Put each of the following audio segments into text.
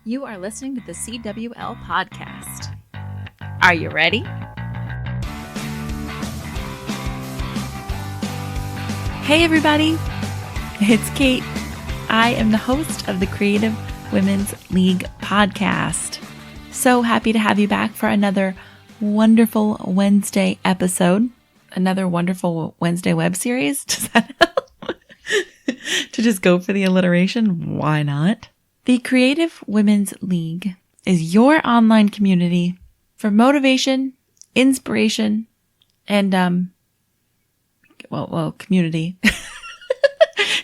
You are listening to the CWL podcast. Are you ready? Hey everybody, it's Kate. I am the host of the Creative Women's League podcast. So happy to have you back for another wonderful Wednesday episode. Another wonderful Wednesday web series. Does that help? To just go for the alliteration? Why not? The Creative Women's League is your online community for motivation, inspiration, and, community.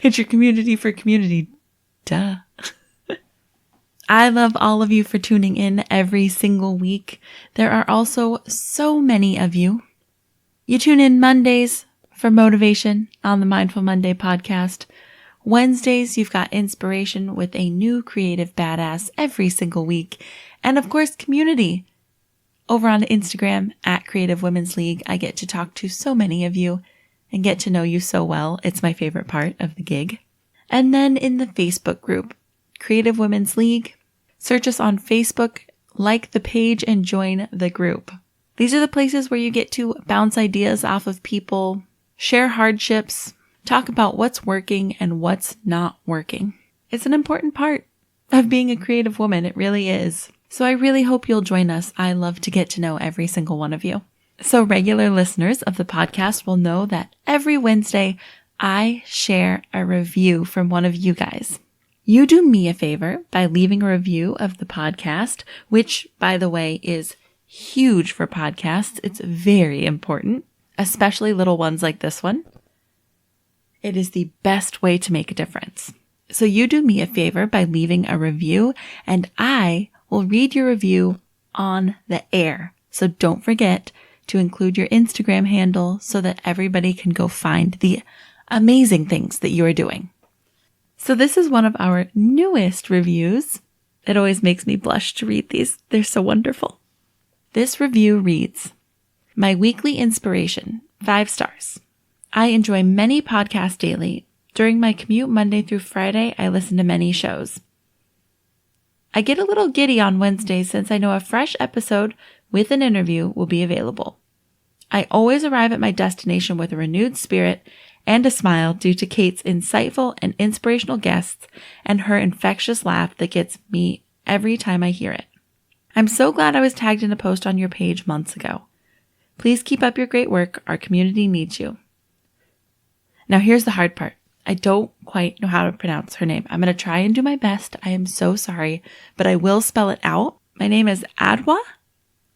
It's your community for community. Duh. I love all of you for tuning in every single week. There are also so many of you. You tune in Mondays for motivation on the Mindful Monday podcast. Wednesdays, you've got inspiration with a new creative badass every single week. And of course, community. Over on Instagram at Creative Women's League, I get to talk to so many of you and get to know you so well. It's my favorite part of the gig. And then in the Facebook group, Creative Women's League, search us on Facebook, like the page, and join the group. These are the places where you get to bounce ideas off of people, share hardships, talk about what's working and what's not working. It's an important part of being a creative woman. It really is. So I really hope you'll join us. I love to get to know every single one of you. So regular listeners of the podcast will know that every Wednesday I share a review from one of you guys. You do me a favor by leaving a review of the podcast, which, by the way, is huge for podcasts. It's very important, especially little ones like this one. It is the best way to make a difference. So you do me a favor by leaving a review, and I will read your review on the air. So don't forget to include your Instagram handle so that everybody can go find the amazing things that you are doing. So this is one of our newest reviews. It always makes me blush to read these. They're so wonderful. This review reads, "My weekly inspiration, 5 stars. I enjoy many podcasts daily. During my commute Monday through Friday, I listen to many shows. I get a little giddy on Wednesdays since I know a fresh episode with an interview will be available. I always arrive at my destination with a renewed spirit and a smile due to Kate's insightful and inspirational guests and her infectious laugh that gets me every time I hear it. I'm so glad I was tagged in a post on your page months ago. Please keep up your great work. Our community needs you." Now here's the hard part. I don't quite know how to pronounce her name. I'm going to try and do my best. I am so sorry, but I will spell it out. My name is Adwa,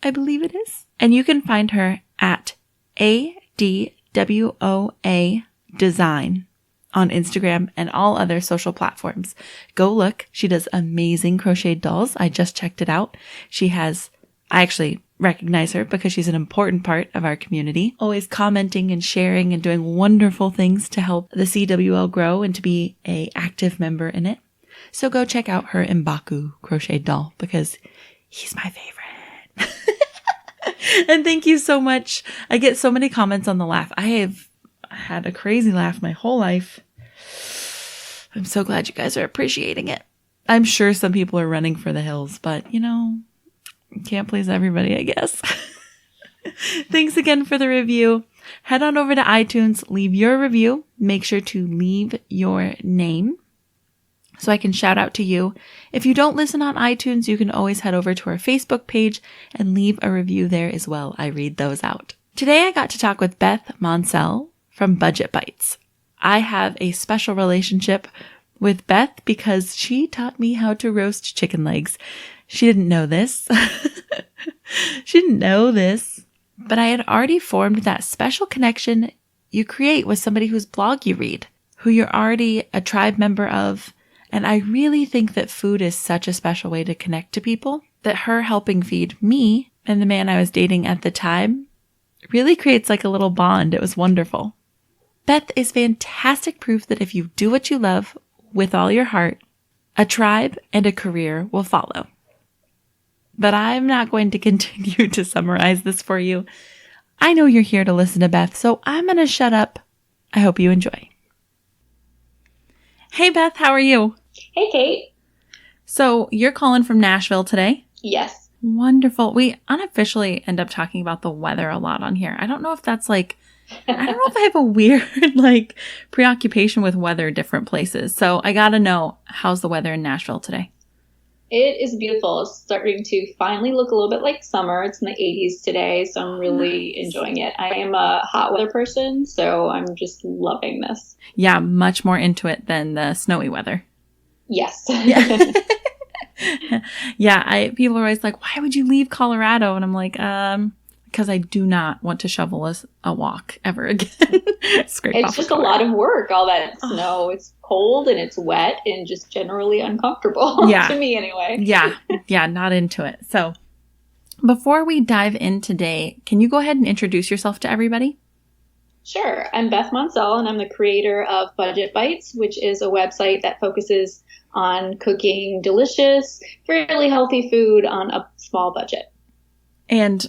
I believe it is. And you can find her at ADWOA Design on Instagram and all other social platforms. Go look. She does amazing crocheted dolls. I just checked it out. I actually recognize her because she's an important part of our community, always commenting and sharing and doing wonderful things to help the CWL grow and to be an active member in it. So go check out her Mbaku crocheted doll because he's my favorite. And thank you so much. I get so many comments on the laugh. I have had a crazy laugh my whole life. I'm so glad you guys are appreciating it. I'm sure some people are running for the hills, but can't please everybody, I guess. Thanks again for the review. Head on over to iTunes, leave your review. Make sure to leave your name so I can shout out to you. If you don't listen on iTunes, you can always head over to our Facebook page and leave a review there as well. I read those out. Today I got to talk with Beth Moncel from Budget Bytes. I have a special relationship with Beth because she taught me how to roast chicken legs. She didn't know this. But I had already formed that special connection you create with somebody whose blog you read, who you're already a tribe member of. And I really think that food is such a special way to connect to people, that her helping feed me and the man I was dating at the time really creates like a little bond. It was wonderful. Beth is fantastic proof that if you do what you love with all your heart, a tribe and a career will follow. But I'm not going to continue to summarize this for you. I know you're here to listen to Beth, so I'm going to shut up. I hope you enjoy. Hey, Beth, how are you? Hey, Kate. So you're calling from Nashville today? Yes. Wonderful. We unofficially end up talking about the weather a lot on here. I don't know if that's like, I don't know if I have a weird like preoccupation with weather different places. So I got to know, how's the weather in Nashville today? It is beautiful. It's starting to finally look a little bit like summer. It's in the 80s today, so I'm really enjoying it. I am a hot weather person, so I'm just loving this. Yeah, much more into it than the snowy weather. Yes. Yeah. Yeah, people are always like, why would you leave Colorado? And I'm like, because I do not want to shovel a walk ever again. It's just a lot of work, all that snow. It's cold and it's wet and just generally uncomfortable to me anyway. Yeah, not into it. So before we dive in today, can you go ahead and introduce yourself to everybody? Sure. I'm Beth Moncel, and I'm the creator of Budget Bytes, which is a website that focuses on cooking delicious, fairly healthy food on a small budget. And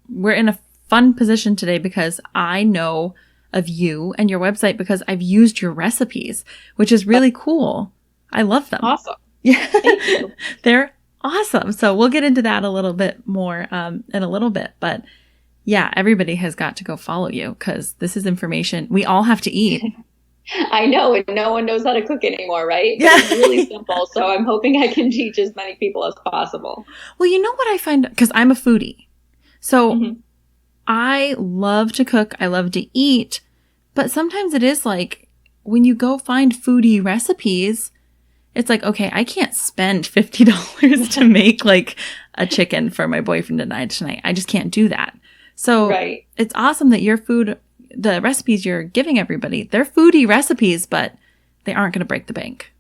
we're in a fun position today because I know of you and your website because I've used your recipes, which is really cool. I love them. Awesome. Yeah. Thank you. They're awesome. So we'll get into that a little bit more in a little bit. But yeah, everybody has got to go follow you because this is information we all have to eat. I know, and no one knows how to cook anymore, right? Yeah. It's really simple. So I'm hoping I can teach as many people as possible. Well, you know what I find, because I'm a foodie. So I love to cook. I love to eat. But sometimes it is like when you go find foodie recipes, it's like, okay, I can't spend $50 to make like a chicken for my boyfriend and I tonight. I just can't do that. So It's awesome that your food, the recipes you're giving everybody, they're foodie recipes, but they aren't going to break the bank.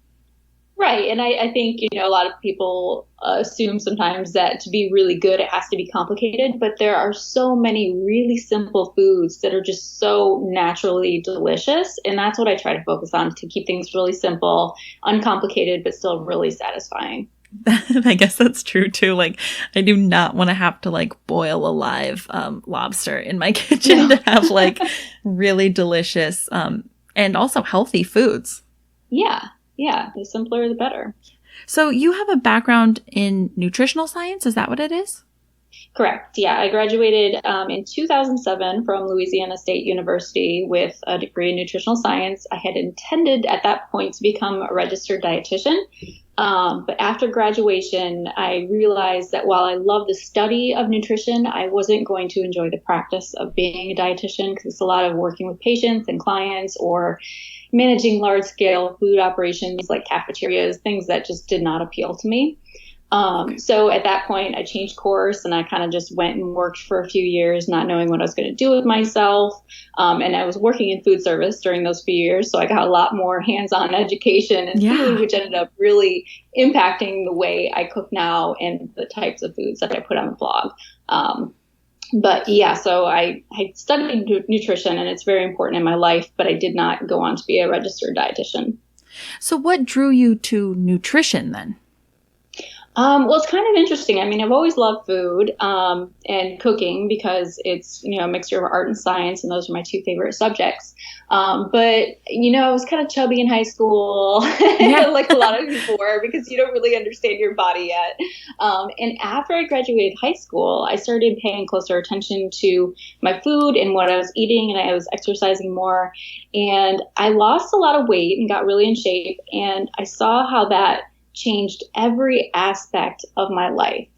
Right. And I think, a lot of people assume sometimes that to be really good, it has to be complicated. But there are so many really simple foods that are just so naturally delicious. And that's what I try to focus on, to keep things really simple, uncomplicated, but still really satisfying. I guess that's true too. Like, I do not want to have to like boil a live lobster in my kitchen to have like really delicious and also healthy foods. Yeah, the simpler the better. So you have a background in nutritional science, is that what it is? Correct. Yeah, I graduated in 2007 from Louisiana State University with a degree in nutritional science. I had intended at that point to become a registered dietitian. But after graduation, I realized that while I love the study of nutrition, I wasn't going to enjoy the practice of being a dietitian, because it's a lot of working with patients and clients or managing large-scale food operations like cafeterias, things that just did not appeal to me. So at that point, I changed course and I kind of just went and worked for a few years, not knowing what I was going to do with myself. And I was working in food service during those few years. So I got a lot more hands-on education and food, which ended up really impacting the way I cook now and the types of foods that I put on the blog. But yeah, so I studied nutrition and it's very important in my life, but I did not go on to be a registered dietitian. So what drew you to nutrition then? Well, it's kind of interesting. I mean, I've always loved food and cooking because it's, a mixture of art and science, and those are my two favorite subjects. But, I was kind of chubby in high school, like a lot of people were, because you don't really understand your body yet. And after I graduated high school, I started paying closer attention to my food and what I was eating, and I was exercising more. And I lost a lot of weight and got really in shape. And I saw how that changed every aspect of my life.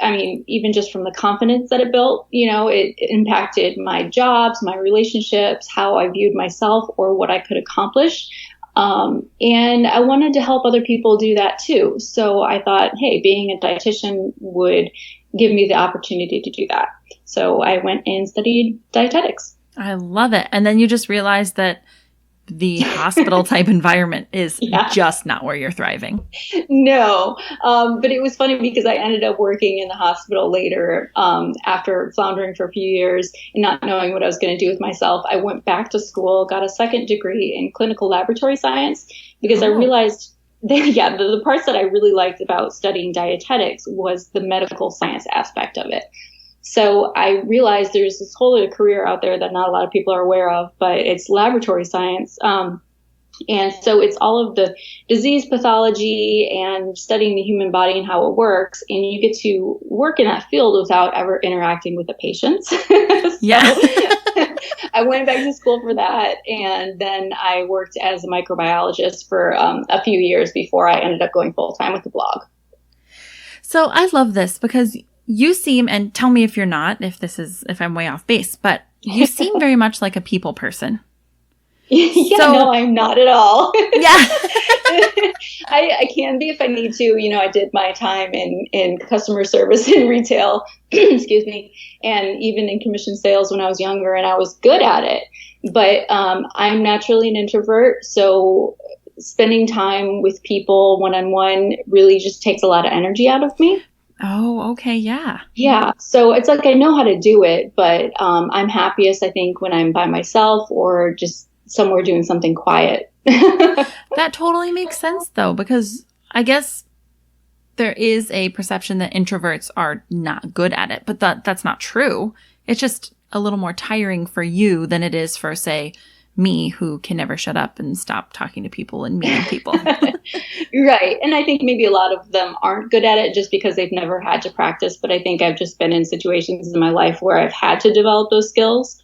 Even just from the confidence that it built, it impacted my jobs, my relationships, how I viewed myself or what I could accomplish. And I wanted to help other people do that too. So I thought, hey, being a dietitian would give me the opportunity to do that. So I went and studied dietetics. I love it. And then you just realized that the hospital type environment is just not where you're thriving. No. But it was funny because I ended up working in the hospital later after floundering for a few years and not knowing what I was going to do with myself. I went back to school, got a second degree in clinical laboratory science because I realized that, the parts that I really liked about studying dietetics was the medical science aspect of it. So I realized there's this whole other career out there that not a lot of people are aware of, but it's laboratory science. And so it's all of the disease pathology and studying the human body and how it works. And you get to work in that field without ever interacting with the patients. Yeah. I went back to school for that. And then I worked as a microbiologist for a few years before I ended up going full time with the blog. So I love this because you seem, and tell me if you're not, if I'm way off base, but you seem very much like a people person. Yeah, so, no, I'm not at all. Yeah. I can be if I need to. I did my time in customer service in retail, excuse me, and even in commission sales when I was younger, and I was good at it. But I'm naturally an introvert, so spending time with people one-on-one really just takes a lot of energy out of me. Oh, okay. Yeah. Yeah. So it's like I know how to do it, but I'm happiest, I think, when I'm by myself or just somewhere doing something quiet. That totally makes sense, though, because I guess there is a perception that introverts are not good at it, but that's not true. It's just a little more tiring for you than it is for, say, me, who can never shut up and stop talking to people and meeting people. Right. And I think maybe a lot of them aren't good at it just because they've never had to practice. But I think I've just been in situations in my life where I've had to develop those skills.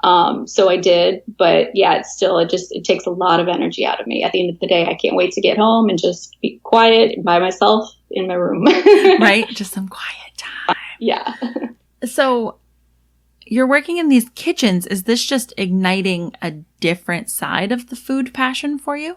So I did, but yeah, it takes a lot of energy out of me. At the end of the day, I can't wait to get home and just be quiet by myself in my room. Right? Just some quiet time. Yeah. So you're working in these kitchens. Is this just igniting a different side of the food passion for you?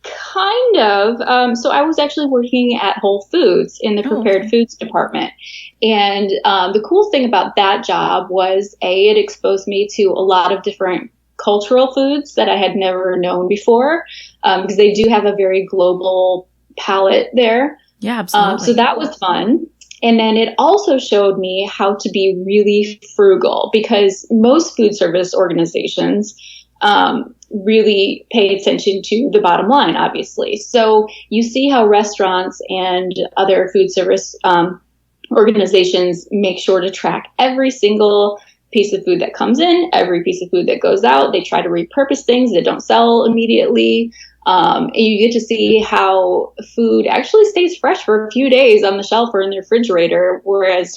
Kind of. So I was actually working at Whole Foods in the prepared foods department. And the cool thing about that job was, it exposed me to a lot of different cultural foods that I had never known before, because they do have a very global palate there. Yeah, absolutely. So that was fun. And then it also showed me how to be really frugal, because most food service organizations really pay attention to the bottom line, obviously. So you see how restaurants and other food service organizations make sure to track every single piece of food that comes in, every piece of food that goes out. They try to repurpose things that don't sell immediately. And you get to see how food actually stays fresh for a few days on the shelf or in the refrigerator. Whereas,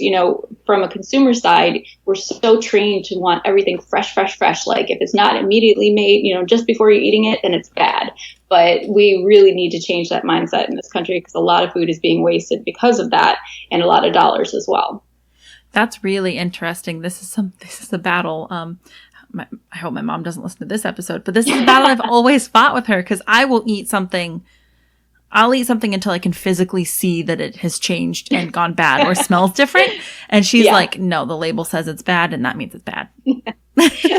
from a consumer side, we're so trained to want everything fresh. Like if it's not immediately made, just before you're eating it, then it's bad. But we really need to change that mindset in this country, because a lot of food is being wasted because of that, and a lot of dollars as well. That's really interesting. This is a battle. I hope my mom doesn't listen to this episode, but this is a battle I've always fought with her, because I will eat something. I'll eat something until I can physically see that it has changed and gone bad or smells different. And she's like, no, the label says it's bad, and that means it's bad.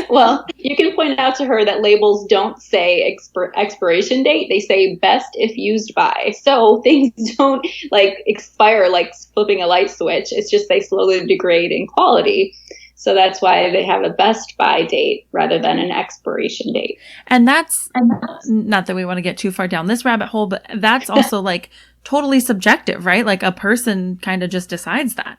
Well, you can point out to her that labels don't say expiration date. They say best if used by. So things don't expire like flipping a light switch. It's just they slowly degrade in quality. So that's why they have a best by date rather than an expiration date. And that's not that we want to get too far down this rabbit hole, but that's also totally subjective, right? Like a person kind of just decides that.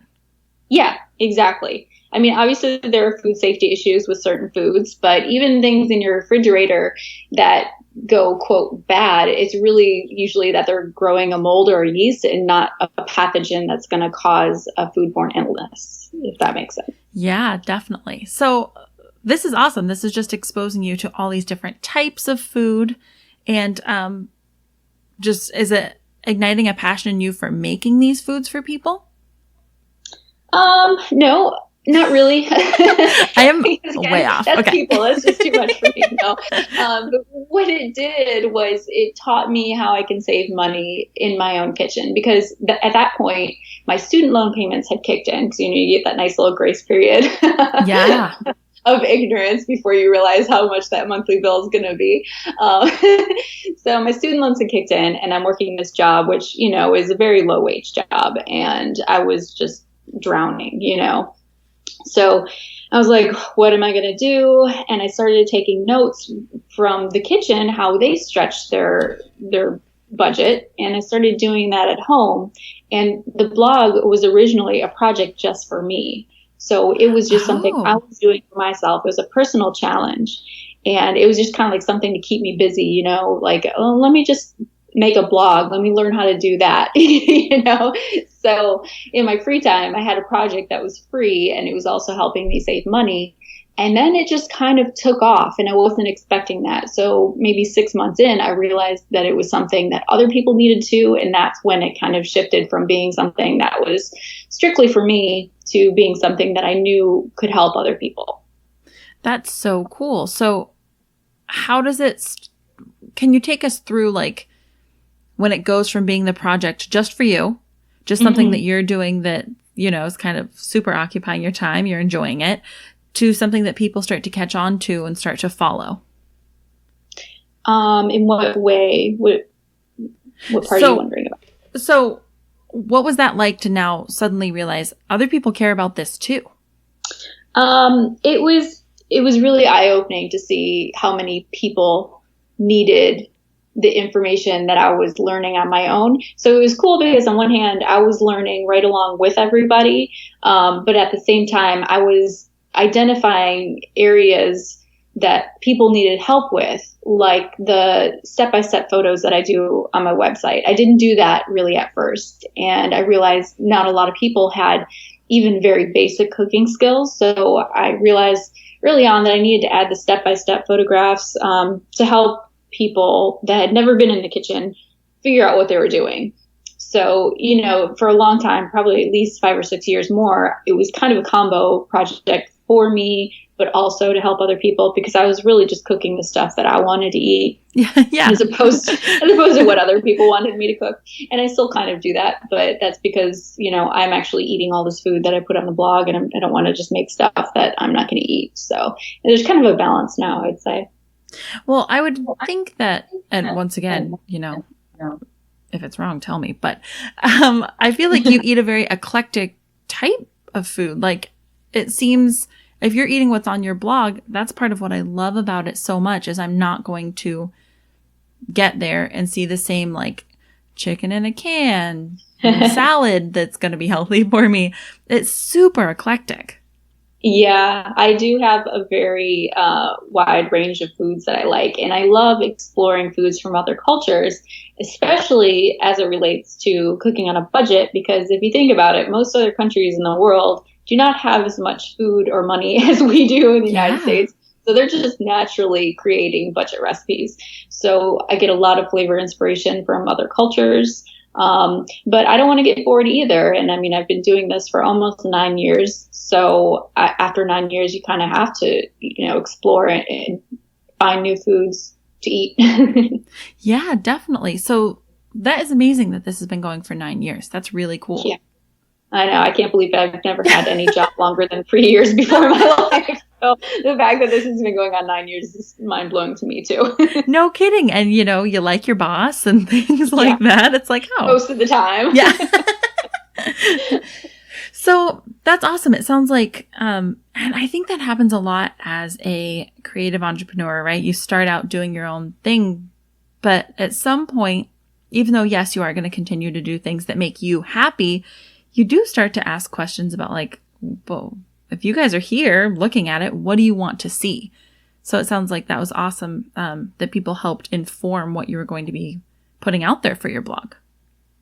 Yeah, exactly. I mean, obviously there are food safety issues with certain foods, but even things in your refrigerator that go, quote, bad, it's really usually that they're growing a mold or a yeast and not a pathogen that's going to cause a foodborne illness, if that makes sense. Yeah, definitely. So this is awesome. This is just exposing you to all these different types of food. And just, is it igniting a passion in you for making these foods for people? No. Not really. I am way off. That's okay. People. That's just too much for me. No. But what it did was it taught me how I can save money in my own kitchen, because at that point, my student loan payments had kicked in. Because, you get that nice little grace period. Yeah. Of ignorance before you realize how much that monthly bill is going to be. So my student loans had kicked in, and I'm working this job, which, is a very low wage job. And I was just drowning, So I was like, what am I going to do? And I started taking notes from the kitchen, how they stretched their budget. And I started doing that at home. And the blog was originally a project just for me. So it was just something I was doing for myself. It was a personal challenge. And it was just kind of like something to keep me busy, like, oh, let me just make a blog. Let me learn how to do that, So in my free time, I had a project that was free and it was also helping me save money. And then it just kind of took off and I wasn't expecting that. So maybe 6 months in, I realized that it was something that other people needed too. And that's when it kind of shifted from being something that was strictly for me to being something that I knew could help other people. That's so cool. So how does it, can you take us through like when it goes from being the project just for you, just something that you're doing that, is kind of super occupying your time, you're enjoying it, to something that people start to catch on to and start to follow? In what way? What part are you wondering about? So what was that like to now suddenly realize other people care about this too? It was really eye-opening to see how many people needed the information that I was learning on my own. So it was cool because on one hand, I was learning right along with everybody. But at the same time, I was identifying areas that people needed help with, like the step-by-step photos that I do on my website. I didn't do that really at first. And I realized not a lot of people had even very basic cooking skills. So I realized early on that I needed to add the step-by-step photographs to help people that had never been in the kitchen figure out what they were doing. So, for a long time, probably at least 5 or 6 years more, it was kind of a combo project for me, but also to help other people because I was really just cooking the stuff that I wanted to eat as opposed to what other people wanted me to cook. And I still kind of do that, but that's because, I'm actually eating all this food that I put on the blog and I don't want to just make stuff that I'm not going to eat. So there's kind of a balance now, I'd say. Well, I would think that, and once again, if it's wrong, tell me. But I feel like you eat a very eclectic type of food. Like it seems if you're eating what's on your blog, that's part of what I love about it so much is I'm not going to get there and see the same like chicken in a can and salad that's going to be healthy for me. It's super eclectic. Yeah, I do have a very wide range of foods that I like, and I love exploring foods from other cultures, especially as it relates to cooking on a budget, because if you think about it, most other countries in the world do not have as much food or money as we do in the United States. So they're just naturally creating budget recipes. So I get a lot of flavor inspiration from other cultures. But I don't want to get bored either. And I mean, I've been doing this for almost 9 years. So after 9 years, you kind of have to, explore and find new foods to eat. Yeah, definitely. So that is amazing that this has been going for 9 years. That's really cool. Yeah, I know. I can't believe I've never had any job longer than 3 years before in my life. So the fact that this has been going on 9 years is mind blowing to me too. No kidding. And you like your boss and things like that. It's like, oh. Most of the time. Yeah. So that's awesome. It sounds like, and I think that happens a lot as a creative entrepreneur, right? You start out doing your own thing, but at some point, even though yes, you are going to continue to do things that make you happy, you do start to ask questions about like, well, if you guys are here looking at it, what do you want to see? So it sounds like that was awesome that people helped inform what you were going to be putting out there for your blog.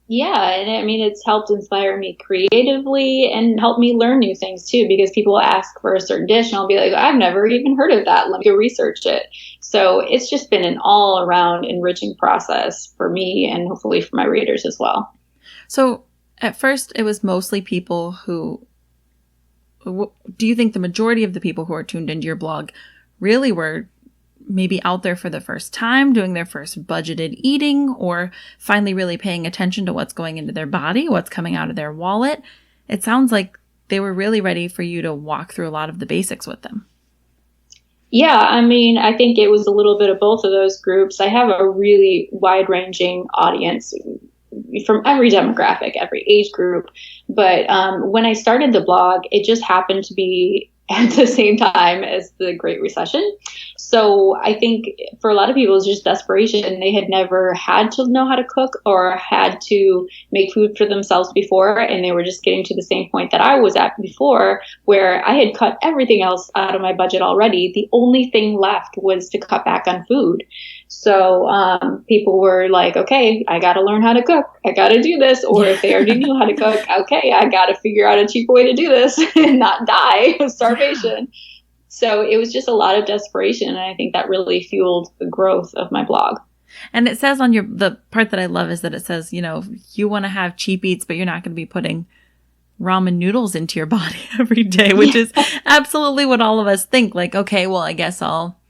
Yeah, and I mean, it's helped inspire me creatively and help me learn new things too, because people will ask for a certain dish and I'll be like, I've never even heard of that. Let me go research it. So it's just been an all around enriching process for me and hopefully for my readers as well. So at first it was mostly people who, do you think the majority of the people who are tuned into your blog really were maybe out there for the first time, doing their first budgeted eating, or finally really paying attention to what's going into their body, what's coming out of their wallet? It sounds like they were really ready for you to walk through a lot of the basics with them. Yeah, I mean, I think it was a little bit of both of those groups. I have a really wide-ranging audience from every demographic, every age group. But when I started the blog, it just happened to be at the same time as the Great Recession. So I think for a lot of people, it's just desperation. They had never had to know how to cook or had to make food for themselves before. And they were just getting to the same point that I was at before, where I had cut everything else out of my budget already. The only thing left was to cut back on food. So people were like, okay, I got to learn how to cook. I got to do this. Or if they already knew how to cook, okay, I got to figure out a cheaper way to do this and not die of starvation. So it was just a lot of desperation. And I think that really fueled the growth of my blog. And it says on the part that I love is that it says, you want to have cheap eats, but you're not going to be putting ramen noodles into your body every day, which is absolutely what all of us think. Like, okay, well, I guess I'll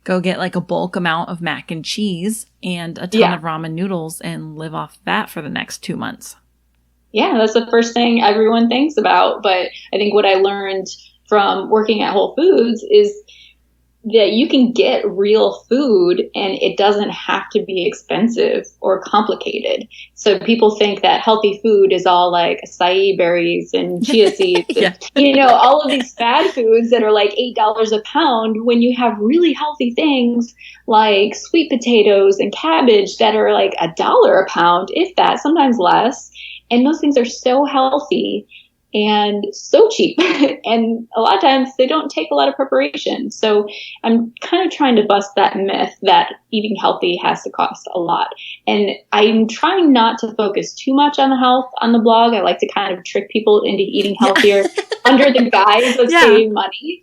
go get like a bulk amount of mac and cheese and a ton of ramen noodles and live off that for the next 2 months. Yeah, that's the first thing everyone thinks about. But I think what I learned from working at Whole Foods is that you can get real food and it doesn't have to be expensive or complicated. So people think that healthy food is all like acai berries and chia seeds, and, all of these fad foods that are like $8 a pound, when you have really healthy things like sweet potatoes and cabbage that are like $1 a pound, if that, sometimes less. And those things are so healthy and so cheap. And a lot of times they don't take a lot of preparation. So I'm kind of trying to bust that myth that eating healthy has to cost a lot. And I'm trying not to focus too much on the health on the blog. I like to kind of trick people into eating healthier under the guise of saving money.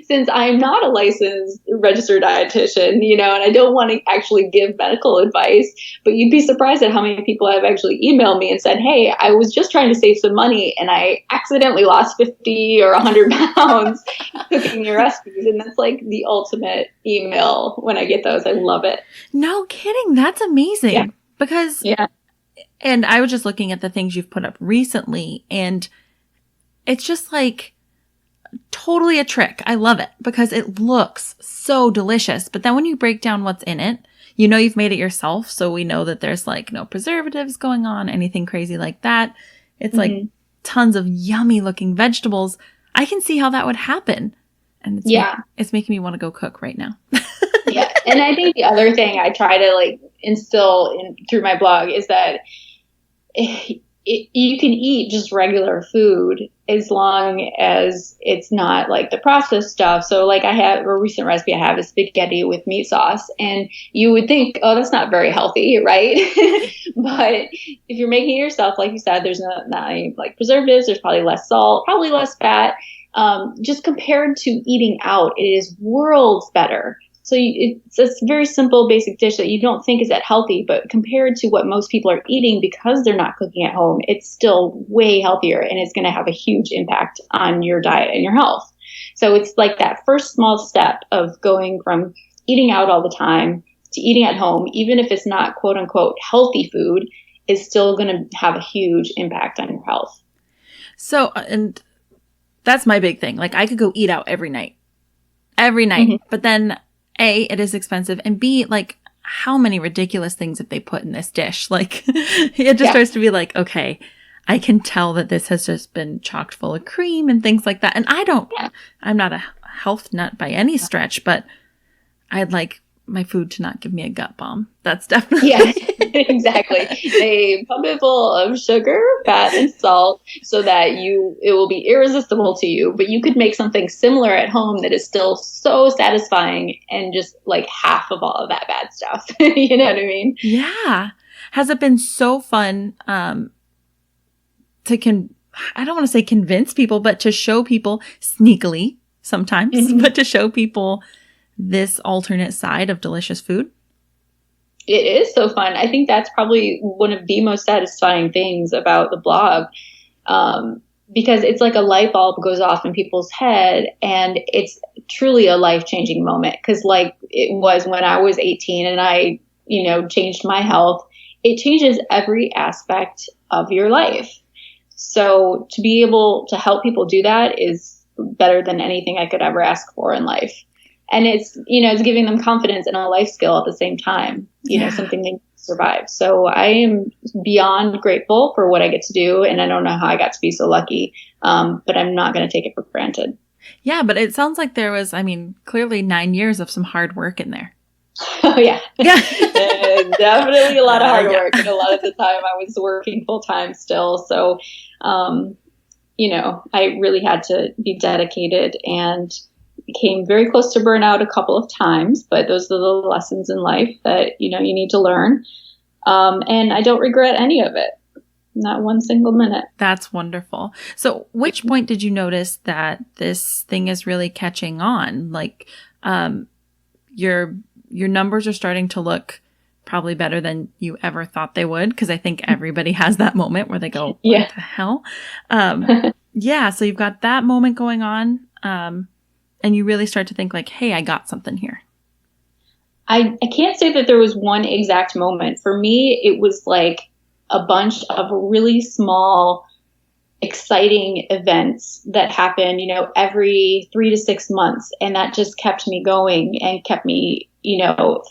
Since I'm not a licensed registered dietitian, and I don't want to actually give medical advice, but you'd be surprised at how many people have actually emailed me and said, hey, I was just trying to save some money and I accidentally lost 50 or 100 pounds cooking your recipes. And that's like the ultimate email when I get those. I love it. No kidding. That's amazing. Yeah. Because, and I was just looking at the things you've put up recently, and it's just like, totally a trick. I love it because it looks so delicious. But then when you break down what's in it, you've made it yourself. So we know that there's like no preservatives going on, anything crazy like that. It's like tons of yummy looking vegetables. I can see how that would happen. And it's making me want to go cook right now. And I think the other thing I try to like instill through my blog is that you can eat just regular food as long as it's not like the processed stuff. So like I have a recent recipe I have is spaghetti with meat sauce, and you would think, oh, that's not very healthy, right? But if you're making it yourself, like you said, there's not any like preservatives, there's probably less salt, probably less fat. Just compared to eating out, it is worlds better. So it's a very simple, basic dish that you don't think is that healthy, but compared to what most people are eating because they're not cooking at home, it's still way healthier, and it's going to have a huge impact on your diet and your health. So it's like that first small step of going from eating out all the time to eating at home, even if it's not quote unquote healthy food, is still going to have a huge impact on your health. So, and that's my big thing. Like I could go eat out every night, but then A, it is expensive, and B, like, how many ridiculous things have they put in this dish? Like, it just starts to be like, okay, I can tell that this has just been chocked full of cream and things like that. And I'm not a health nut by any stretch, but I'd like my food to not give me a gut bomb. That's definitely. Yeah, exactly. They pump it full of sugar, fat, and salt so that it will be irresistible to you. But you could make something similar at home that is still so satisfying and just like half of all of that bad stuff. You know what I mean? Yeah. Has it been so fun I don't want to say convince people, but to show people sneakily sometimes, but to show people this alternate side of delicious food? It is so fun. I think that's probably one of the most satisfying things about the blog, because it's like a light bulb goes off in people's head, and it's truly a life-changing moment. Because like it was when I was 18 and I, changed my health, it changes every aspect of your life. So to be able to help people do that is better than anything I could ever ask for in life. And it's, it's giving them confidence and a life skill at the same time, something they survive. So I am beyond grateful for what I get to do. And I don't know how I got to be so lucky, but I'm not going to take it for granted. Yeah, but it sounds like there was, clearly 9 years of some hard work in there. Oh, yeah. Yeah. Definitely a lot of hard work. And a lot of the time I was working full time still. So, I really had to be dedicated and became very close to burnout a couple of times. But those are the lessons in life that, you need to learn. And I don't regret any of it. Not one single minute. That's wonderful. So which point did you notice that this thing is really catching on? Like, your numbers are starting to look probably better than you ever thought they would. Cause I think everybody has that moment where they go, what the hell? Yeah. So you've got that moment going on. And you really start to think like, hey, I got something here. I can't say that there was one exact moment. For me, it was like a bunch of really small, exciting events that happen, every 3 to 6 months. And that just kept me going and kept me,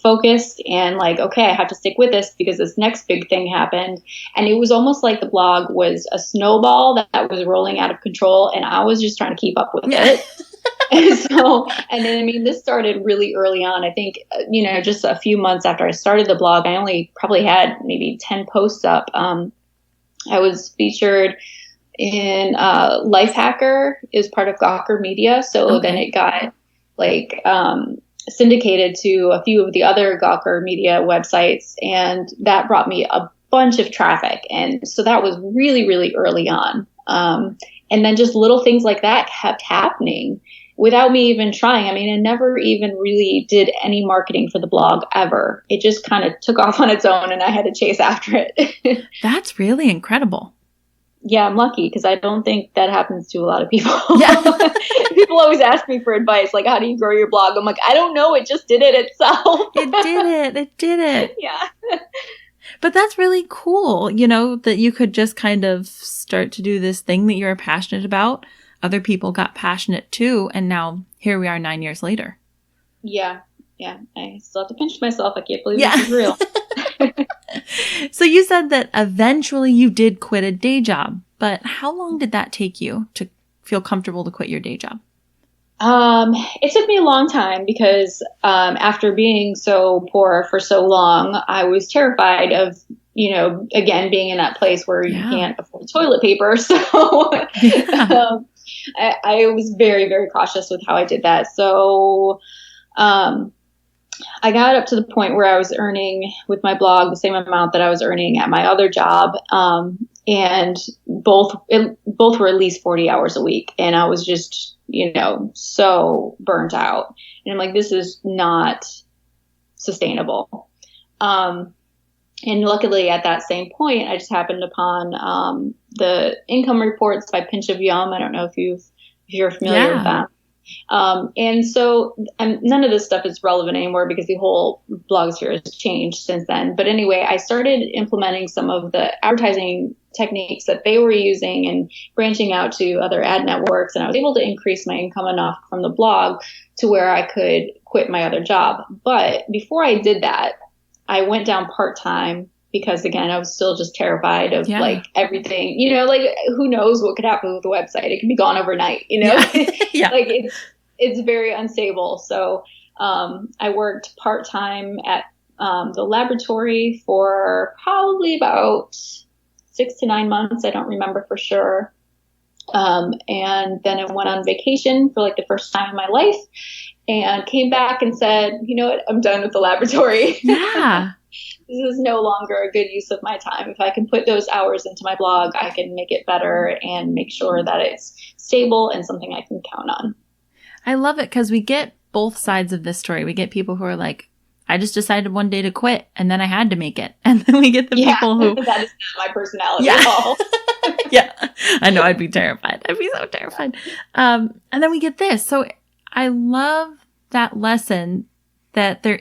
focused and like, okay, I have to stick with this because this next big thing happened. And it was almost like the blog was a snowball that was rolling out of control. And I was just trying to keep up with it. And then, this started really early on. I think, just a few months after I started the blog, I only probably had maybe 10 posts up. I was featured in Lifehacker is part of Gawker Media. So then it got syndicated to a few of the other Gawker Media websites. And that brought me a bunch of traffic. And so that was really, really early on. And then just little things like that kept happening without me even trying. I never even really did any marketing for the blog ever. It just kind of took off on its own and I had to chase after it. That's really incredible. Yeah, I'm lucky because I don't think that happens to a lot of people. Yeah. People always ask me for advice, like, how do you grow your blog? I'm like, I don't know. It just did it itself. It did it. Yeah. But that's really cool, that you could just kind of start to do this thing that you're passionate about. Other people got passionate too. And now here we are 9 years later. Yeah. Yeah. I still have to pinch myself. I can't believe this is real. So you said that eventually you did quit a day job, but how long did that take you to feel comfortable to quit your day job? It took me a long time because after being so poor for so long, I was terrified of, again, being in that place where you can't afford toilet paper. So I was very, very cautious with how I did that. So I got up to the point where I was earning with my blog the same amount that I was earning at my other job. And both were at least 40 hours a week. And I was just, so burnt out. And I'm like, this is not sustainable. And luckily at that same point, I just happened upon the income reports by Pinch of Yum. I don't know if you're familiar with that. And so none of this stuff is relevant anymore because the whole blogosphere has changed since then. But anyway, I started implementing some of the advertising techniques that they were using and branching out to other ad networks. And I was able to increase my income enough from the blog to where I could quit my other job. But before I did that, I went down part-time because, again, I was still just terrified of everything, who knows what could happen with the website. It can be gone overnight, Yeah. It's very unstable. So I worked part-time at the laboratory for probably about 6 to 9 months. I don't remember for sure. And then I went on vacation for the first time in my life and came back and said, you know what, I'm done with the laboratory. Yeah. This is no longer a good use of my time. If I can put those hours into my blog, I can make it better and make sure that it's stable and something I can count on. I love it because we get both sides of this story. We get people who are like, I just decided one day to quit and then I had to make it. And then we get the people who... That is not my personality at all. Yeah. I know. I'd be terrified. I'd be so terrified. And then we get this. So I love that lesson that there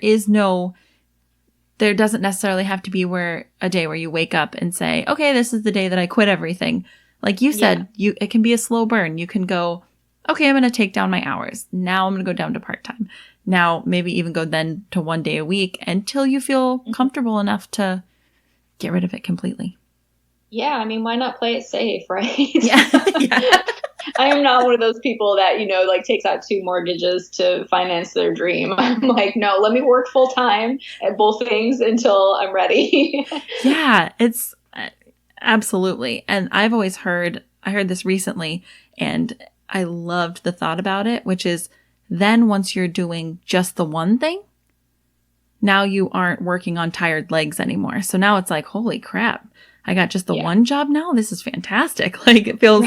doesn't necessarily have to be a day where you wake up and say, okay, this is the day that I quit everything. Like you said, it can be a slow burn. You can go, okay, I'm going to take down my hours. Now I'm going to go down to part-time. now maybe even go then to 1 day a week until you feel comfortable enough to get rid of it completely. Yeah, I mean, why not play it safe, right? Yeah. Yeah. I am not one of those people that, like takes out 2 mortgages to finance their dream. I'm like, no, let me work full time at both things until I'm ready. Yeah, it's absolutely. And I've always I heard this recently, and I loved the thought about it, which is then once you're doing just the one thing, now you aren't working on tired legs anymore. So now it's like, holy crap, I got just the one job now. This is fantastic. Like it feels,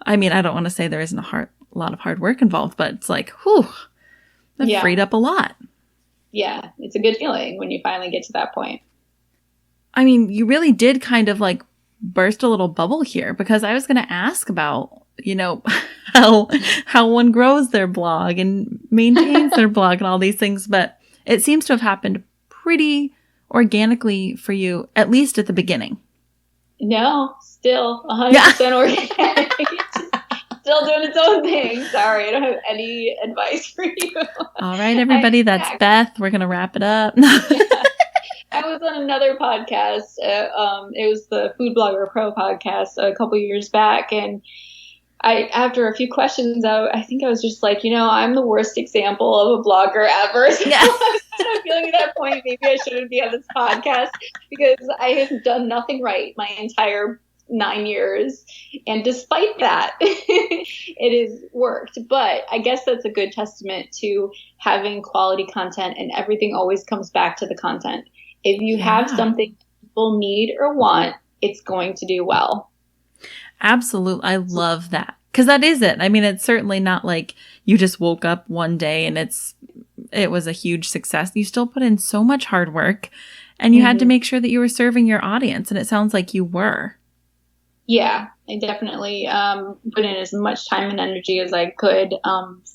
I mean, I don't want to say there isn't a lot of hard work involved, but it's like, whew, that freed up a lot. Yeah. It's a good feeling when you finally get to that point. I mean, you really did kind of like burst a little bubble here, because I was going to ask about, how one grows their blog and maintains their blog and all these things. But it seems to have happened pretty organically for you, at least at the beginning. No, still 100% organic. Still doing its own thing. Sorry, I don't have any advice for you. All right, everybody, that's Beth. We're going to wrap it up. I was on another podcast. It was the Food Blogger Pro podcast a couple years back. And after a few questions, I think I was just like, I'm the worst example of a blogger ever. So I was kind of feeling at that point, maybe I shouldn't be on this podcast because I have done nothing right my entire 9 years. And despite that, it has worked. But I guess that's a good testament to having quality content, and everything always comes back to the content. If you have something people need or want, it's going to do well. Absolutely. I love that. Because that is it. I mean, it's certainly not like you just woke up one day and it was a huge success. You still put in so much hard work, and you had to make sure that you were serving your audience. And it sounds like you were. Yeah, I definitely put in as much time and energy as I could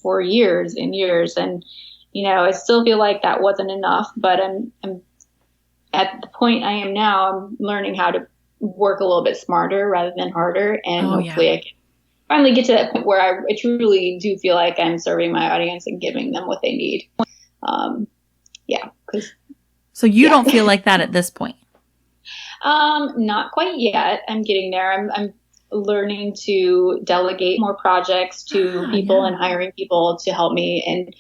for years and years. And, I still feel like that wasn't enough, but I'm at the point I am now, I'm learning how to work a little bit smarter rather than harder. And hopefully I can finally get to that point where I truly do feel like I'm serving my audience and giving them what they need. So you don't feel like that at this point? Not quite yet. I'm getting there. I'm learning to delegate more projects to people and hiring people to help me. And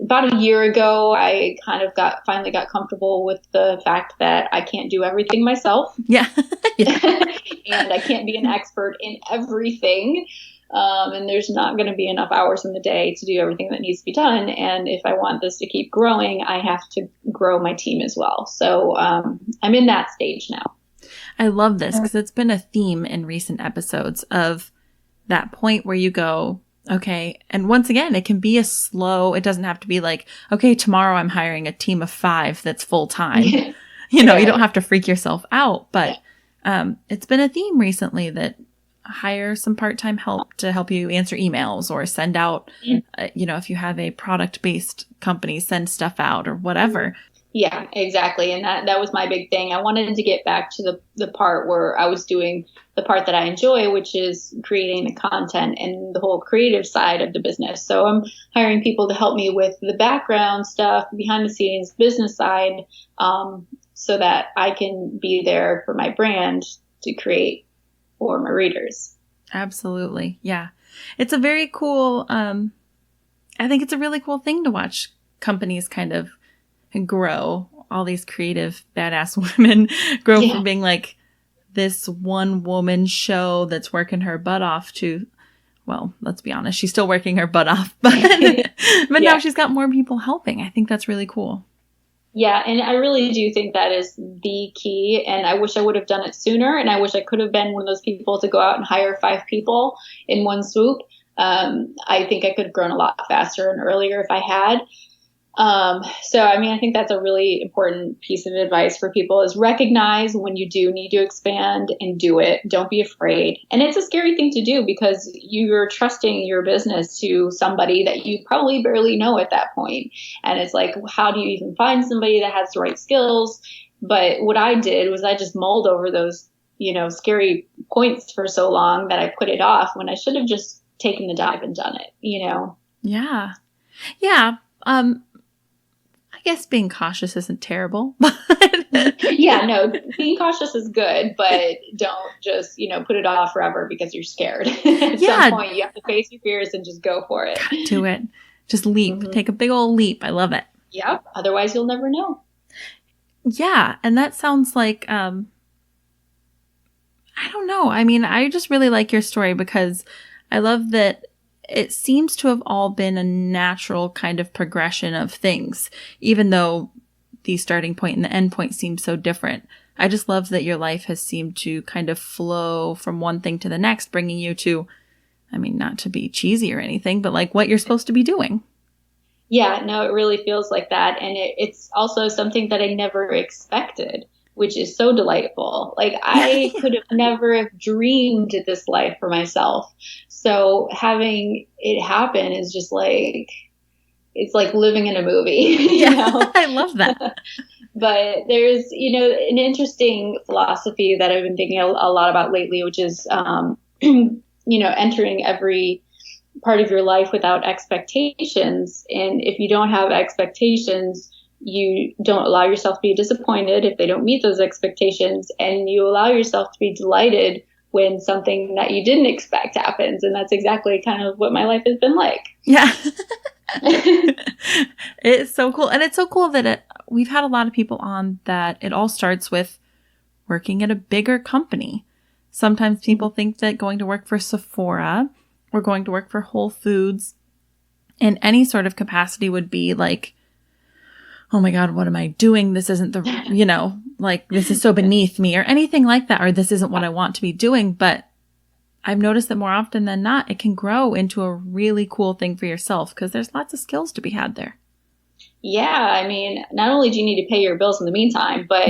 about a year ago, I kind of finally got comfortable with the fact that I can't do everything myself. Yeah. And I can't be an expert in everything. And there's not going to be enough hours in the day to do everything that needs to be done. And if I want this to keep growing, I have to grow my team as well. So I'm in that stage now. I love this because it's been a theme in recent episodes of that point where you go, okay. And once again, it can be it doesn't have to be like, okay, tomorrow I'm hiring a team of 5 that's full time. You don't have to freak yourself out. But it's been a theme recently that hire some part-time help to help you answer emails or send out, if you have a product-based company, send stuff out or whatever. Yeah, exactly. And that was my big thing. I wanted to get back to the part where I was doing the part that I enjoy, which is creating the content and the whole creative side of the business. So I'm hiring people to help me with the background stuff, behind the scenes, business side, so that I can be there for my brand to create for my readers. Absolutely. Yeah. It's a very cool, I think it's a really cool thing to watch companies kind of grow. All these creative badass women grow from being like this one woman show that's working her butt off to, well, let's be honest, she's still working her butt off, but now she's got more people helping. I think that's really cool. Yeah, and I really do think that is the key, and I wish I would have done it sooner, and I wish I could have been one of those people to go out and hire 5 people in one swoop. I think I could have grown a lot faster and earlier if I had. So, I mean, I think that's a really important piece of advice for people is recognize when you do need to expand and do it. Don't be afraid. And it's a scary thing to do because you're trusting your business to somebody that you probably barely know at that point. And it's like, how do you even find somebody that has the right skills? But what I did was I just mulled over those, scary points for so long that I put it off when I should have just taken the dive and done it, Yeah. Yeah. guess being cautious isn't terrible. Yeah, no, being cautious is good, but don't just, put it off forever because you're scared. At some point, you have to face your fears and just go for it. Do it. Just leap. Mm-hmm. Take a big old leap. I love it. Yep. Otherwise, you'll never know. Yeah. And that sounds like, I don't know. I mean, I just really like your story because I love that it seems to have all been a natural kind of progression of things, even though the starting point and the end point seem so different. I just love that your life has seemed to kind of flow from one thing to the next, bringing you to, I mean, not to be cheesy or anything, but like what you're supposed to be doing. Yeah, no, it really feels like that. And it's also something that I never expected, which is so delightful. Like I could have never have dreamed this life for myself. So having it happen is just like, it's like living in a movie. I love that. But there's, an interesting philosophy that I've been thinking a lot about lately, which is, entering every part of your life without expectations. And if you don't have expectations, you don't allow yourself to be disappointed if they don't meet those expectations, and you allow yourself to be delighted when something that you didn't expect happens. And that's exactly kind of what my life has been like. Yeah. It's so cool. And it's so cool that we've had a lot of people on that it all starts with working at a bigger company. Sometimes people think that going to work for Sephora or going to work for Whole Foods in any sort of capacity would be like, oh my God, what am I doing? This isn't the, like this is so beneath me or anything like that, or this isn't what I want to be doing. But I've noticed that more often than not, it can grow into a really cool thing for yourself because there's lots of skills to be had there. Yeah. I mean, not only do you need to pay your bills in the meantime, but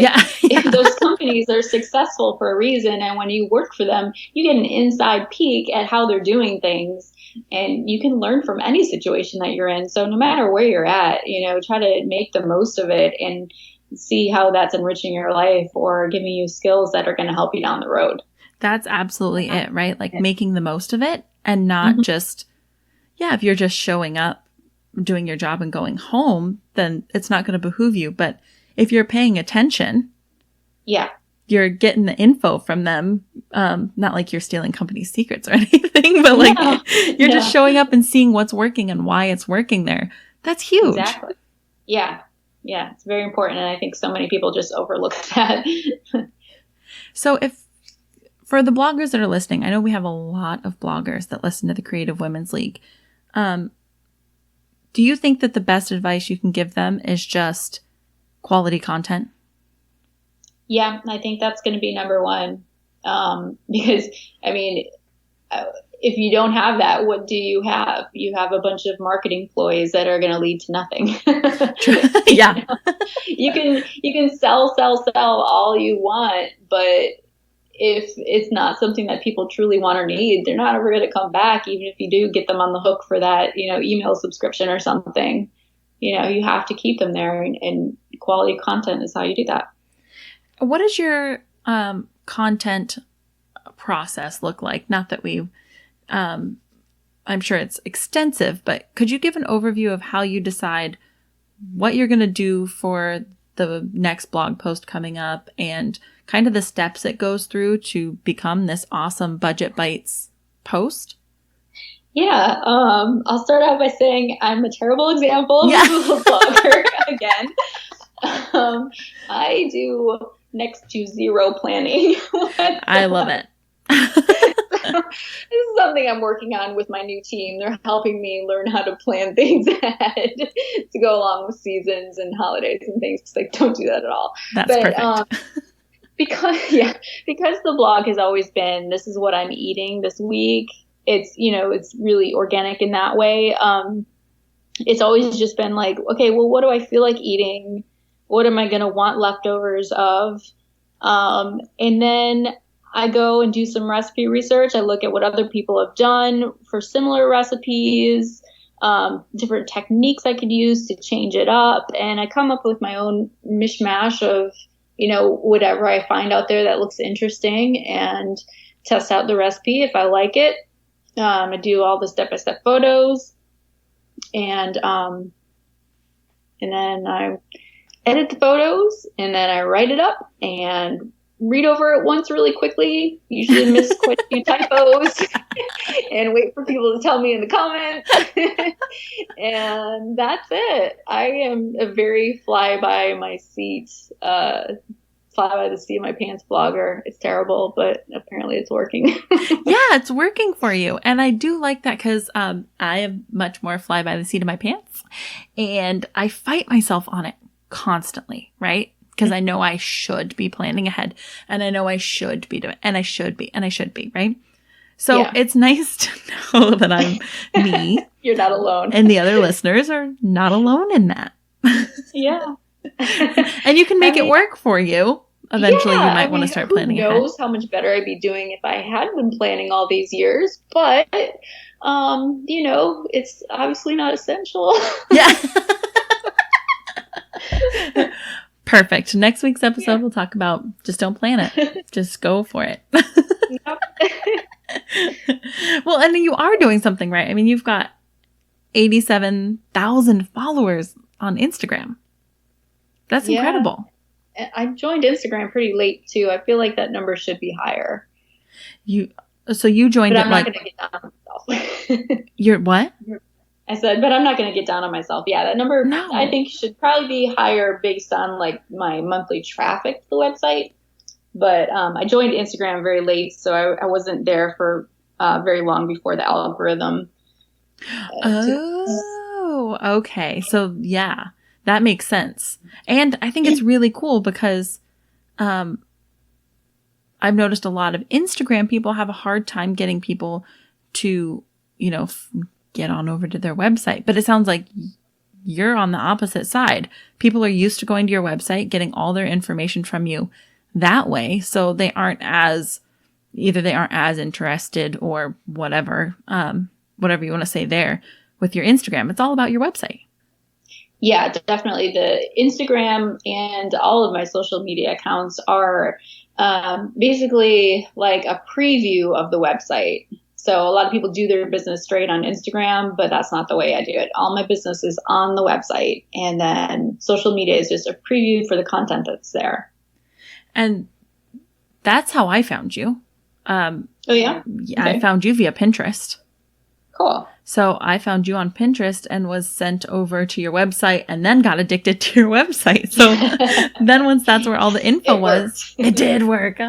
those companies are successful for a reason. And when you work for them, you get an inside peek at how they're doing things, and you can learn from any situation that you're in. So no matter where you're at, try to make the most of it and see how that's enriching your life or giving you skills that are going to help you down the road. That's absolutely it, right? Like making the most of it and not just, if you're just showing up, doing your job and going home, then it's not going to behoove you. But if you're paying attention, you're getting the info from them. Not like you're stealing company secrets or anything, but like you're just showing up and seeing what's working and why it's working there. That's huge. Exactly. Yeah. Yeah. It's very important. And I think so many people just overlook that. So for the bloggers that are listening, I know we have a lot of bloggers that listen to the Creative Women's League. Do you think that the best advice you can give them is just quality content? Yeah, I think that's going to be number one. Because, I mean, if you don't have that, what do you have? You have a bunch of marketing ploys that are going to lead to nothing. Yeah. You can sell all you want, but if it's not something that people truly want or need, they're not ever going to come back, even if you do get them on the hook for that, email subscription or something. You have to keep them there, and quality content is how you do that. What does your content process look like? Not that I'm sure it's extensive, but could you give an overview of how you decide what you're going to do for the next blog post coming up and kind of the steps it goes through to become this awesome Budget Bytes post? Yeah. I'll start out by saying I'm a terrible example of a blogger again. I do next to zero planning. I love it. This is something I'm working on with my new team. They're helping me learn how to plan things ahead to go along with seasons and holidays and things. Like, don't do that at all. That's perfect. Because the blog has always been, this is what I'm eating this week. It's, it's really organic in that way. It's always just been like, okay, well, what do I feel like eating? What am I going to want leftovers of? And then I go and do some recipe research. I look at what other people have done for similar recipes, different techniques I could use to change it up. And I come up with my own mishmash of, whatever I find out there that looks interesting, and test out the recipe if I like it. I do all the step-by-step photos, and and then I edit the photos, and then I write it up and read over it once really quickly, usually miss quite a few typos, and wait for people to tell me in the comments. And that's it. I am a very fly by my seat, fly by the seat of my pants blogger. It's terrible, but apparently it's working. Yeah, it's working for you. And I do like that because I am much more fly by the seat of my pants, and I fight myself on it constantly, right? Because I know I should be planning ahead, and I know I should be doing, and I should be, right? So It's nice to know that I'm me. You're not alone. And the other listeners are not alone in that. Yeah. And you can make it work for you. Eventually, you might want to start planning ahead. Who knows how much better I'd be doing if I had been planning all these years, but, it's obviously not essential. Yeah. Perfect. Next week's episode, we'll talk about just don't plan it. Just go for it. Well, and you are doing something right. I mean, you've got 87,000 followers on Instagram. That's incredible. I joined Instagram pretty late, too. I feel like that number should be higher. So you joined but it I'm like... not going to get down on myself. You're what? I said, but I'm not going to get down on myself. Yeah, that number, No. I think, should probably be higher based on, like, my monthly traffic to the website. But I joined Instagram very late, so I wasn't there for very long before the algorithm. Oh, okay. So, yeah, that makes sense. And I think it's really cool because I've noticed a lot of Instagram people have a hard time getting people to, get on over to their website. But it sounds like you're on the opposite side. People are used to going to your website, getting all their information from you that way. So they aren't as interested or whatever you want to say there with your Instagram. It's all about your website. Yeah, definitely. The Instagram and all of my social media accounts are basically like a preview of the website. So a lot of people do their business straight on Instagram, but that's not the way I do it. All my business is on the website, and then social media is just a preview for the content that's there. And that's how I found you. Oh, yeah? Okay. I found you via Pinterest. Cool. So I found you on Pinterest and was sent over to your website and then got addicted to your website. So then once that's where all the info was, it did work.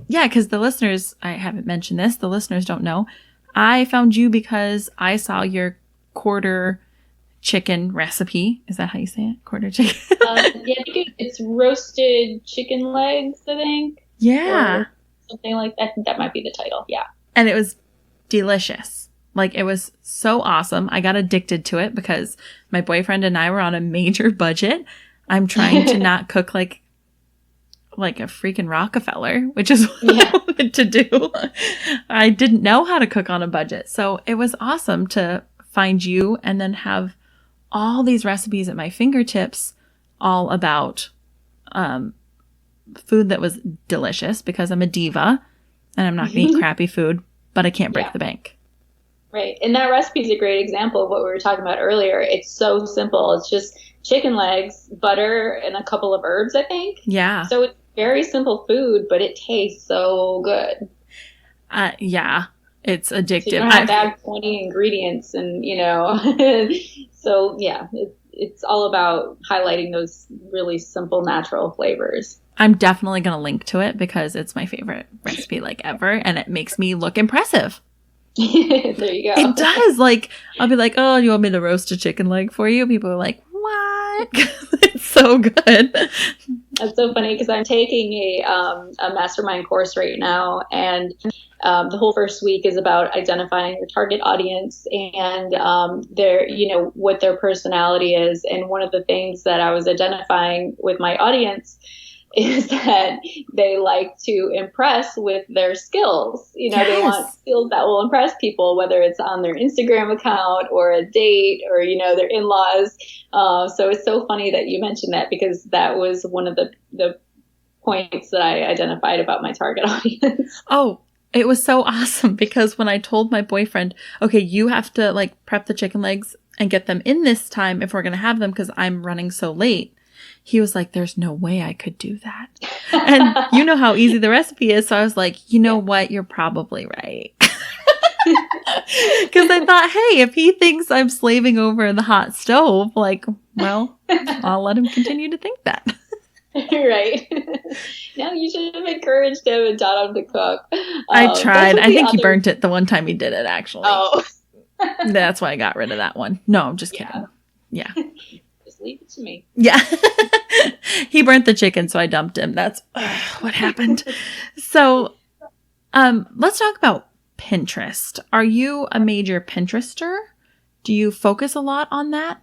Yeah, because the listeners, I haven't mentioned this, the listeners don't know. I found you because I saw your quarter chicken recipe. Is that how you say it? Quarter chicken? Yeah, I think it's roasted chicken legs, I think. Yeah. Or something like that. I think that might be the title. Yeah. And it was delicious. Like, it was so awesome. I got addicted to it because my boyfriend and I were on a major budget. I'm trying to not cook like a freaking Rockefeller, which is what I wanted to do. I didn't know how to cook on a budget. So it was awesome to find you and then have all these recipes at my fingertips, all about food that was delicious because I'm a diva and I'm not going to eat crappy food, but I can't break the bank. Right. And that recipe is a great example of what we were talking about earlier. It's so simple. It's just chicken legs, butter, and a couple of herbs, I think. Yeah. So it's very simple food, but it tastes so good. Yeah. It's addictive. So you don't have to add 20 ingredients and, so yeah, it's all about highlighting those really simple, natural flavors. I'm definitely going to link to it because it's my favorite recipe ever, and it makes me look impressive. There you go. It does. I'll be like, oh, you want me to roast a chicken leg for you? People are like, what? It's so good. That's so funny because I'm taking a mastermind course right now, and the whole first week is about identifying your target audience and what their personality is. And one of the things that I was identifying with my audience is that they like to impress with their skills. They want skills that will impress people, whether it's on their Instagram account or a date or, their in-laws. So it's so funny that you mentioned that because that was one of the points that I identified about my target audience. Oh, it was so awesome because when I told my boyfriend, okay, you have to prep the chicken legs and get them in this time if we're going to have them because I'm running so late. He was like, there's no way I could do that. And you know how easy the recipe is. So I was like, you know what? You're probably right. Because I thought, hey, if he thinks I'm slaving over the hot stove, like, well, I'll let him continue to think that. Right. No, you should have encouraged him and taught him to cook. I tried. I think he burnt it the one time he did it, actually. Oh. That's why I got rid of that one. No, I'm just kidding. Yeah. Just leave it to me. Yeah. He burnt the chicken, so I dumped him. That's what happened. So let's talk about Pinterest. Are you a major Pinterester? Do you focus a lot on that?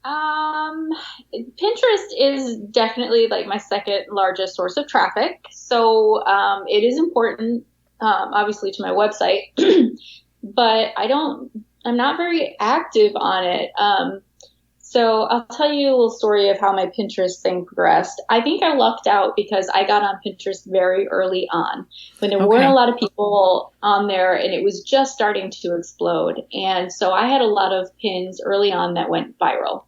Pinterest is definitely like my second largest source of traffic. So it is important, obviously, to my website, but I'm not very active on it. So I'll tell you a little story of how my Pinterest thing progressed. I think I lucked out because I got on Pinterest very early on when there weren't a lot of people on there and it was just starting to explode. And so I had a lot of pins early on that went viral.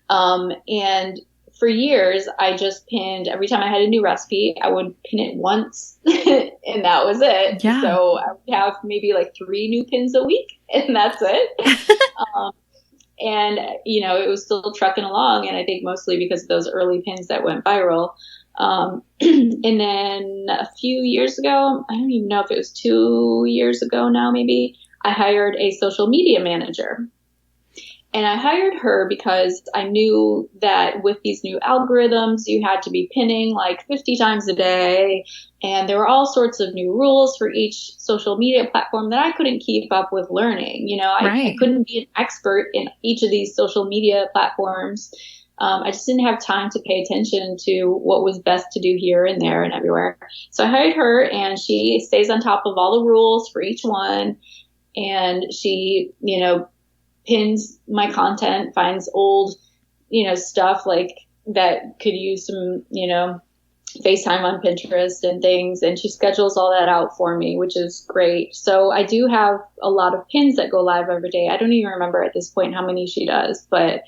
And for years, I just pinned every time I had a new recipe, I would pin it once and that was it. Yeah. So I would have maybe like 3 new pins a week and that's it. And, it was still trucking along. And I think mostly because of those early pins that went viral. And then a few years ago, I don't even know if it was 2 years ago now, maybe, I hired a social media manager. And I hired her because I knew that with these new algorithms, you had to be pinning like 50 times a day. And there were all sorts of new rules for each social media platform that I couldn't keep up with learning. I couldn't be an expert in each of these social media platforms. I just didn't have time to pay attention to what was best to do here and there and everywhere. So I hired her and she stays on top of all the rules for each one. And she, pins my content, finds old, stuff like that could use some, FaceTime on Pinterest and things. And she schedules all that out for me, which is great. So I do have a lot of pins that go live every day. I don't even remember at this point how many she does. But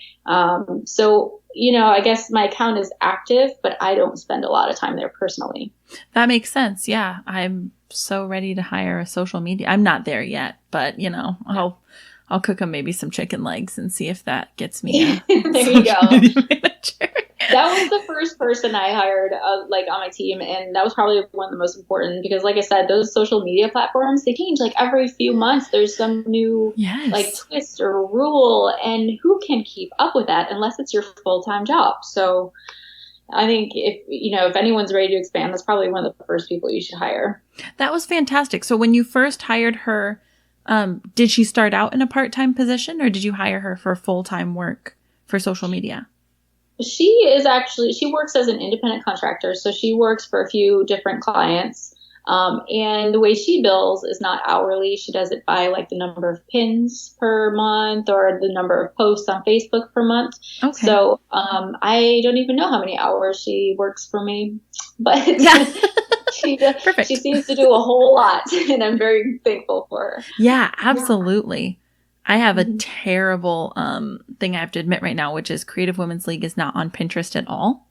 so, I guess my account is active, but I don't spend a lot of time there personally. That makes sense. Yeah. I'm so ready to hire a social media. I'm not there yet, but, I'll cook them maybe some chicken legs and see if that gets me. There you go. That was the first person I hired on my team. And that was probably one of the most important because like I said, those social media platforms, they change like every few months. There's some new twist or rule and who can keep up with that unless it's your full-time job. So I think if anyone's ready to expand, that's probably one of the first people you should hire. That was fantastic. So when you first hired her, did she start out in a part-time position or did you hire her for full-time work for social media? She works as an independent contractor. So she works for a few different clients. And the way she bills is not hourly. She does it by like the number of pins per month or the number of posts on Facebook per month. Okay. So, I don't even know how many hours she works for me, but she seems to do a whole lot and I'm very thankful for her. Yeah, absolutely. I have a terrible thing I have to admit right now, which is Creative Women's League is not on Pinterest at all.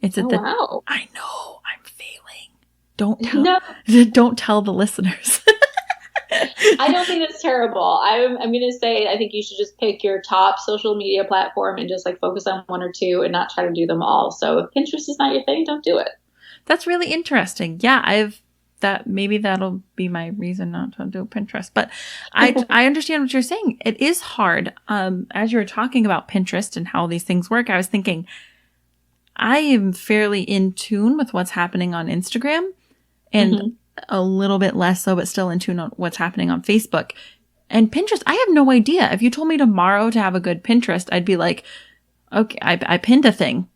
It's wow. I know, I'm failing. Don't tell the listeners. I don't think that's terrible. I'm going to say I think you should just pick your top social media platform and just like focus on one or two and not try to do them all. So if Pinterest is not your thing, don't do it. That's really interesting. Yeah, maybe that'll be my reason not to do Pinterest. But I understand what you're saying. It is hard. As you were talking about Pinterest and how these things work, I was thinking I am fairly in tune with what's happening on Instagram and a little bit less so, but still in tune on what's happening on Facebook. And Pinterest, I have no idea. If you told me tomorrow to have a good Pinterest, I'd be like, okay, I pinned a thing.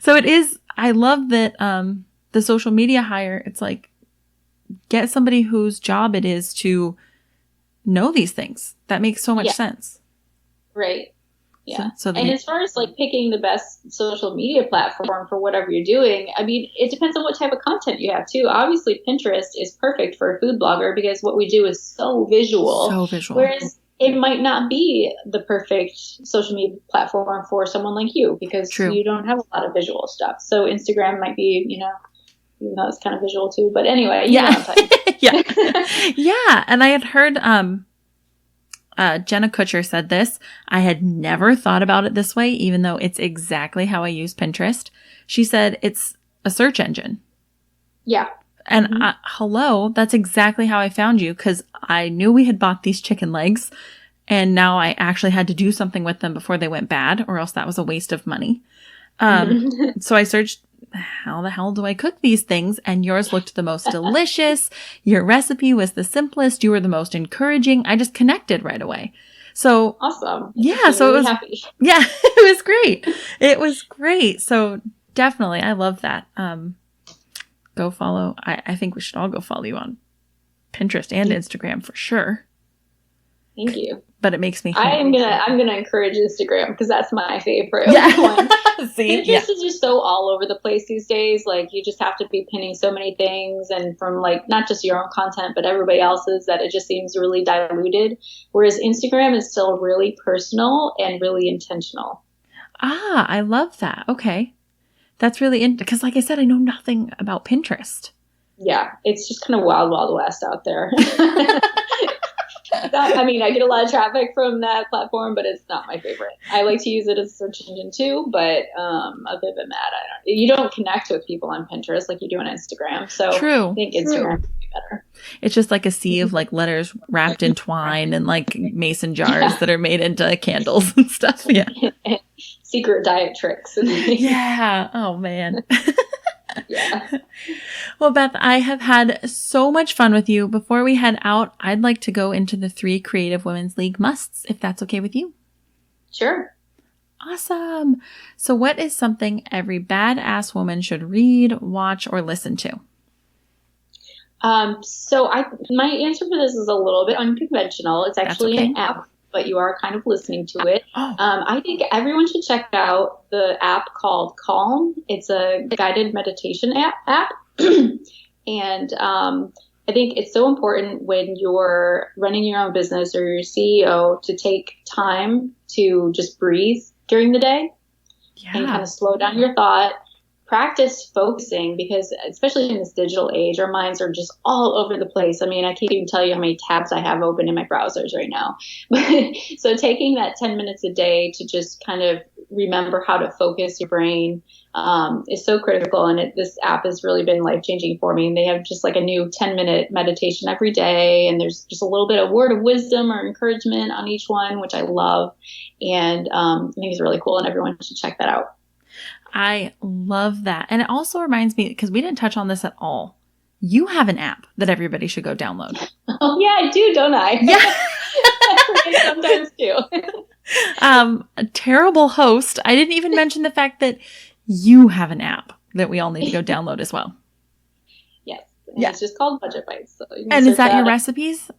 So it is, I love that the social media hire, it's like, get somebody whose job it is to know these things. That makes so much sense. Right. Yeah. And as far as like picking the best social media platform for whatever you're doing, I mean, it depends on what type of content you have too. Obviously, Pinterest is perfect for a food blogger because what we do is so visual. Whereas it might not be the perfect social media platform for someone like you because True. you don't have a lot of visual stuff. So Instagram might be, even though it's kind of visual too. But anyway, you know what I'm talking Yeah. Yeah. And I had heard Jenna Kutcher said this. I had never thought about it this way, even though it's exactly how I use Pinterest. She said it's a search engine. Yeah. And hello, that's exactly how I found you, because I knew we had bought these chicken legs and now I actually had to do something with them before they went bad, or else that was a waste of money. So I searched, how the hell do I cook these things? And yours looked the most delicious. Your recipe was the simplest. You were the most encouraging. I just connected right away. So awesome. Yeah. So really it was happy. Yeah, it was great. It was great. So definitely, I love that. Go follow. I think we should all go follow you on Pinterest and Instagram for sure. Thank you. But it makes me. I'm gonna encourage Instagram because that's my favorite one. See, Pinterest is just so all over the place these days. Like you just have to be pinning so many things, and from like not just your own content but everybody else's, that it just seems really diluted. Whereas Instagram is still really personal and really intentional. Ah, I love that. Okay. That's really because like I said, I know nothing about Pinterest. Yeah, it's just kind of wild, wild west out there. I get a lot of traffic from that platform, but it's not my favorite. I like to use it as a search engine too, but other than that, you don't connect with people on Pinterest like you do on Instagram. So True. I think Instagram would be better. It's just like a sea of like letters wrapped in twine and like mason jars that are made into candles and stuff. Yeah. Secret diet tricks. Yeah. Oh man. Yeah. Well, Beth, I have had so much fun with you. Before we head out, I'd like to go into the 3 Creative Women's League musts, if that's okay with you. Sure. Awesome. So what is something every badass woman should read, watch, or listen to? My answer for this is a little bit unconventional. It's actually an app, but you are kind of listening to it. Oh. I think everyone should check out the app called Calm. It's a guided meditation app. And I think it's so important when you're running your own business or you're CEO to take time to just breathe during the day and kind of slow down your thought. Practice focusing because especially in this digital age, our minds are just all over the place. I mean, I can't even tell you how many tabs I have open in my browsers right now. So taking that 10 minutes a day to just kind of remember how to focus your brain is so critical. And this app has really been life-changing for me. And they have just like a new 10-minute meditation every day. And there's just a little bit of word of wisdom or encouragement on each one, which I love. And I think it's really cool and everyone should check that out. I love that. And it also reminds me, because we didn't touch on this at all, you have an app that everybody should go download. Oh, yeah, I do, don't I? Yeah. I sometimes do. A terrible host. I didn't even mention the fact that you have an app that we all need to go download as well. Yes. It's just called Budget Bytes. So and is that your recipes?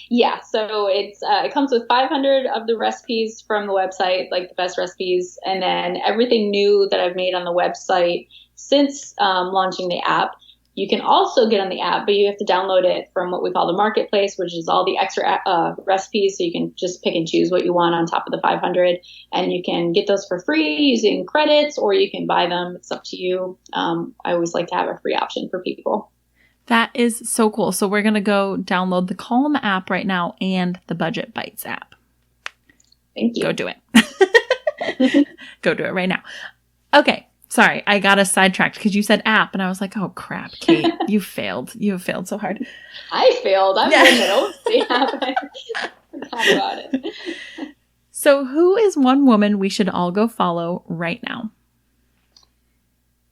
Yeah, so it comes with 500 of the recipes from the website, like the best recipes, and then everything new that I've made on the website since launching the app. You can also get on the app, but you have to download it from what we call the marketplace, which is all the extra recipes, so you can just pick and choose what you want on top of the 500, and you can get those for free using credits, or you can buy them. It's up to you. I always like to have a free option for people. That is so cool. So we're going to go download the Calm app right now and the Budget Bytes app. Thank you. Go do it. Go do it right now. Okay. Sorry. I got us sidetracked because you said app and I was like, oh crap, Kate, you failed. You have failed so hard. I failed. I'm in the app. I forgot about it. So who is one woman we should all go follow right now?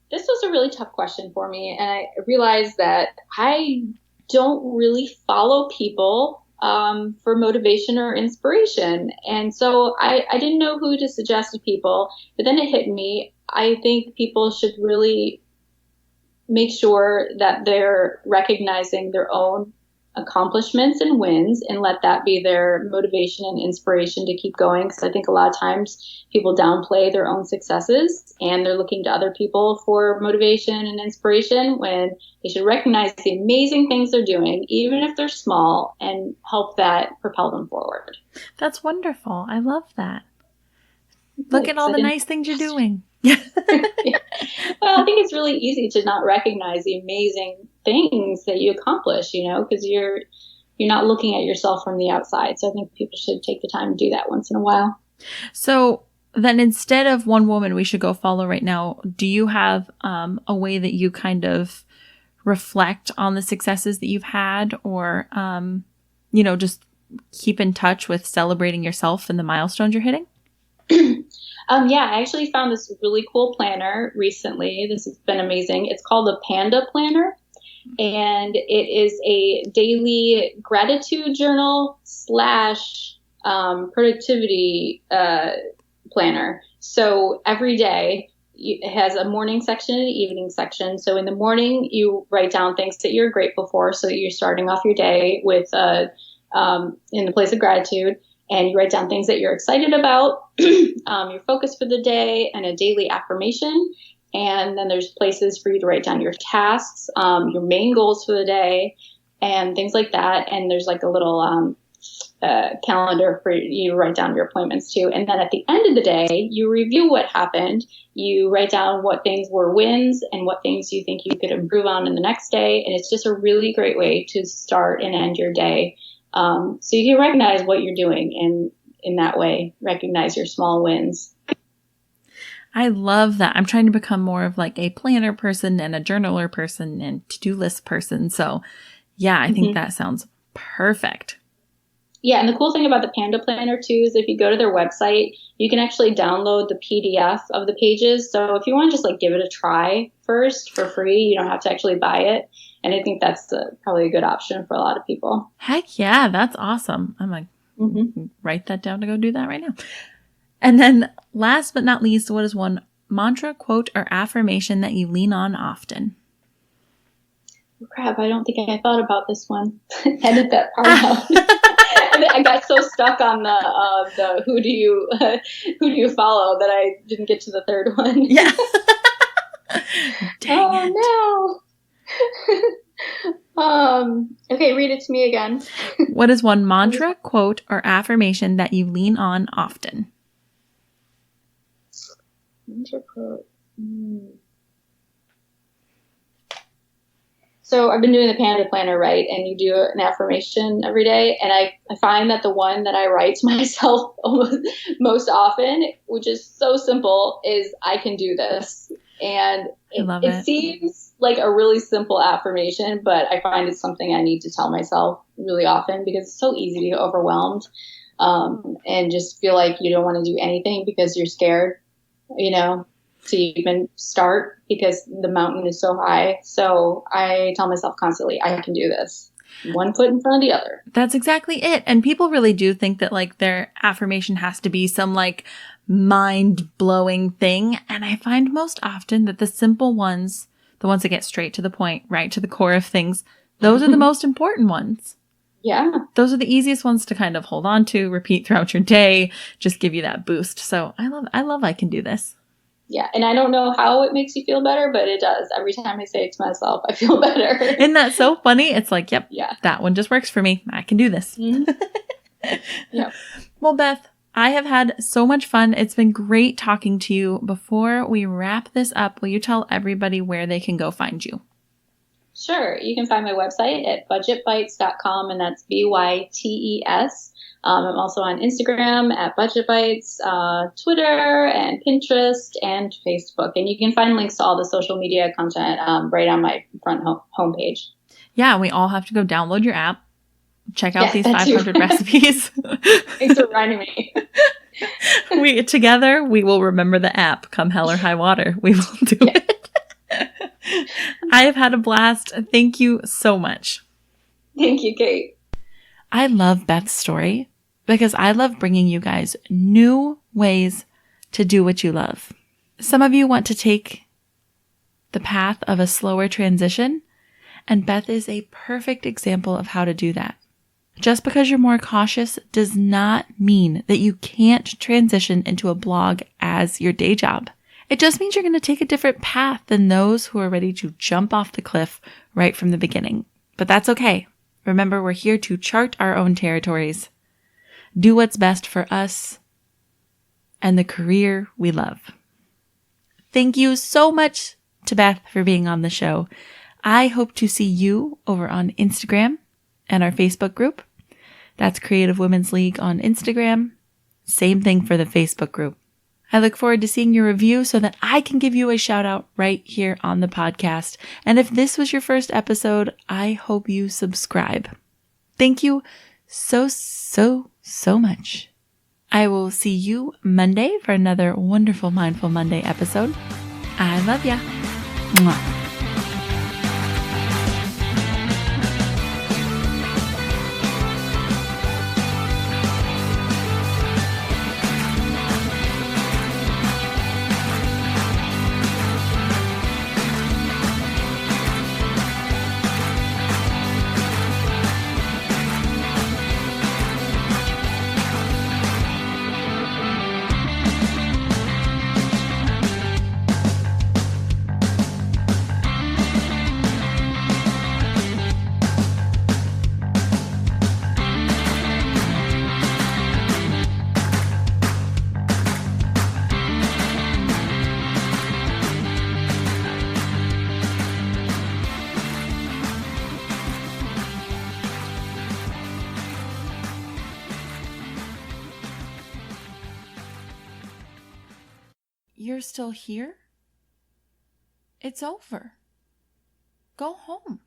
This was a really tough question for me, and I realized that I don't really follow people for motivation or inspiration. And so I didn't know who to suggest to people, but then it hit me. I think people should really make sure that they're recognizing their own accomplishments and wins and let that be their motivation and inspiration to keep going. Because I think a lot of times people downplay their own successes and they're looking to other people for motivation and inspiration when they should recognize the amazing things they're doing, even if they're small, and help that propel them forward. That's wonderful. I love that. Look at all the nice things you're doing. Yeah. Well, I think it's really easy to not recognize the amazing things that you accomplish, because you're not looking at yourself from the outside. So I think people should take the time to do that once in a while. So then instead of one woman we should go follow right now, do you have a way that you kind of reflect on the successes that you've had, or, just keep in touch with celebrating yourself and the milestones you're hitting? Yeah, I actually found this really cool planner recently. This has been amazing. It's called the Panda Planner, and it is a daily gratitude journal / productivity planner. So every day it has a morning section and an evening section. So in the morning, you write down things that you're grateful for, so that you're starting off your day with in the place of gratitude. And you write down things that you're excited about, your focus for the day, and a daily affirmation. And then there's places for you to write down your tasks, your main goals for the day, and things like that. And there's like a little calendar for you to write down your appointments too. And then at the end of the day, you review what happened. You write down what things were wins and what things you think you could improve on in the next day. And it's just a really great way to start and end your day. So you can recognize what you're doing and in that way, recognize your small wins. I love that. I'm trying to become more of like a planner person and a journaler person and to-do list person. So yeah, I think that sounds perfect. Yeah. And the cool thing about the Panda Planner too, is if you go to their website, you can actually download the PDF of the pages. So if you want to just like give it a try first for free, you don't have to actually buy it. And I think that's probably a good option for a lot of people. Heck yeah, that's awesome. I'm like, write that down to go do that right now. And then last but not least, what is one mantra, quote, or affirmation that you lean on often? Oh, crap, I don't think I thought about this one. Edit that part out. I got so stuck on the who do you follow that I didn't get to the third one. Yeah. Dang it. No. Okay, read it to me again. What is one mantra, quote, or affirmation that you lean on often? Mantra quote. So I've been doing the Panda Planner, right? And you do an affirmation every day. And I find that the one that I write to myself most often, which is so simple, is I can do this. And it seems like a really simple affirmation, but I find it's something I need to tell myself really often because it's so easy to get overwhelmed and just feel like you don't want to do anything because you're scared, to even start because the mountain is so high. So I tell myself constantly, I can do this. One foot in front of the other. That's exactly it. And people really do think that like their affirmation has to be some like mind-blowing thing. And I find most often that the simple ones, the ones that get straight to the point, right to the core of things, those are the most important ones. Yeah. Those are the easiest ones to kind of hold on to, repeat throughout your day, just give you that boost. So I love I can do this. Yeah. And I don't know how it makes you feel better, but it does. Every time I say it to myself, I feel better. Isn't that so funny? It's like, yep, yeah, that one just works for me. I can do this. Yep. Well, Beth, I have had so much fun. It's been great talking to you. Before we wrap this up, will you tell everybody where they can go find you? Sure. You can find my website at budgetbytes.com, and that's BYTES. I'm also on Instagram at Budget Bytes, Twitter and Pinterest and Facebook. And you can find links to all the social media content right on my front homepage. Yeah, we all have to go download your app, check out these 500 recipes. Thanks for reminding me. Together, we will remember the app. Come hell or high water, we will do it. I have had a blast. Thank you so much. Thank you, Kate. I love Beth's story because I love bringing you guys new ways to do what you love. Some of you want to take the path of a slower transition, And Beth is a perfect example of how to do that. Just because you're more cautious does not mean that you can't transition into a blog as your day job. It just means you're going to take a different path than those who are ready to jump off the cliff right from the beginning. But that's okay. Remember, we're here to chart our own territories, do what's best for us and the career we love. Thank you so much to Beth for being on the show. I hope to see you over on Instagram and our Facebook group. That's Creative Women's League on Instagram. Same thing for the Facebook group. I look forward to seeing your review so that I can give you a shout out right here on the podcast. And if this was your first episode, I hope you subscribe. Thank you so much. I will see you Monday for another wonderful Mindful Monday episode. I love ya. Mwah. You're still here? It's over. Go home.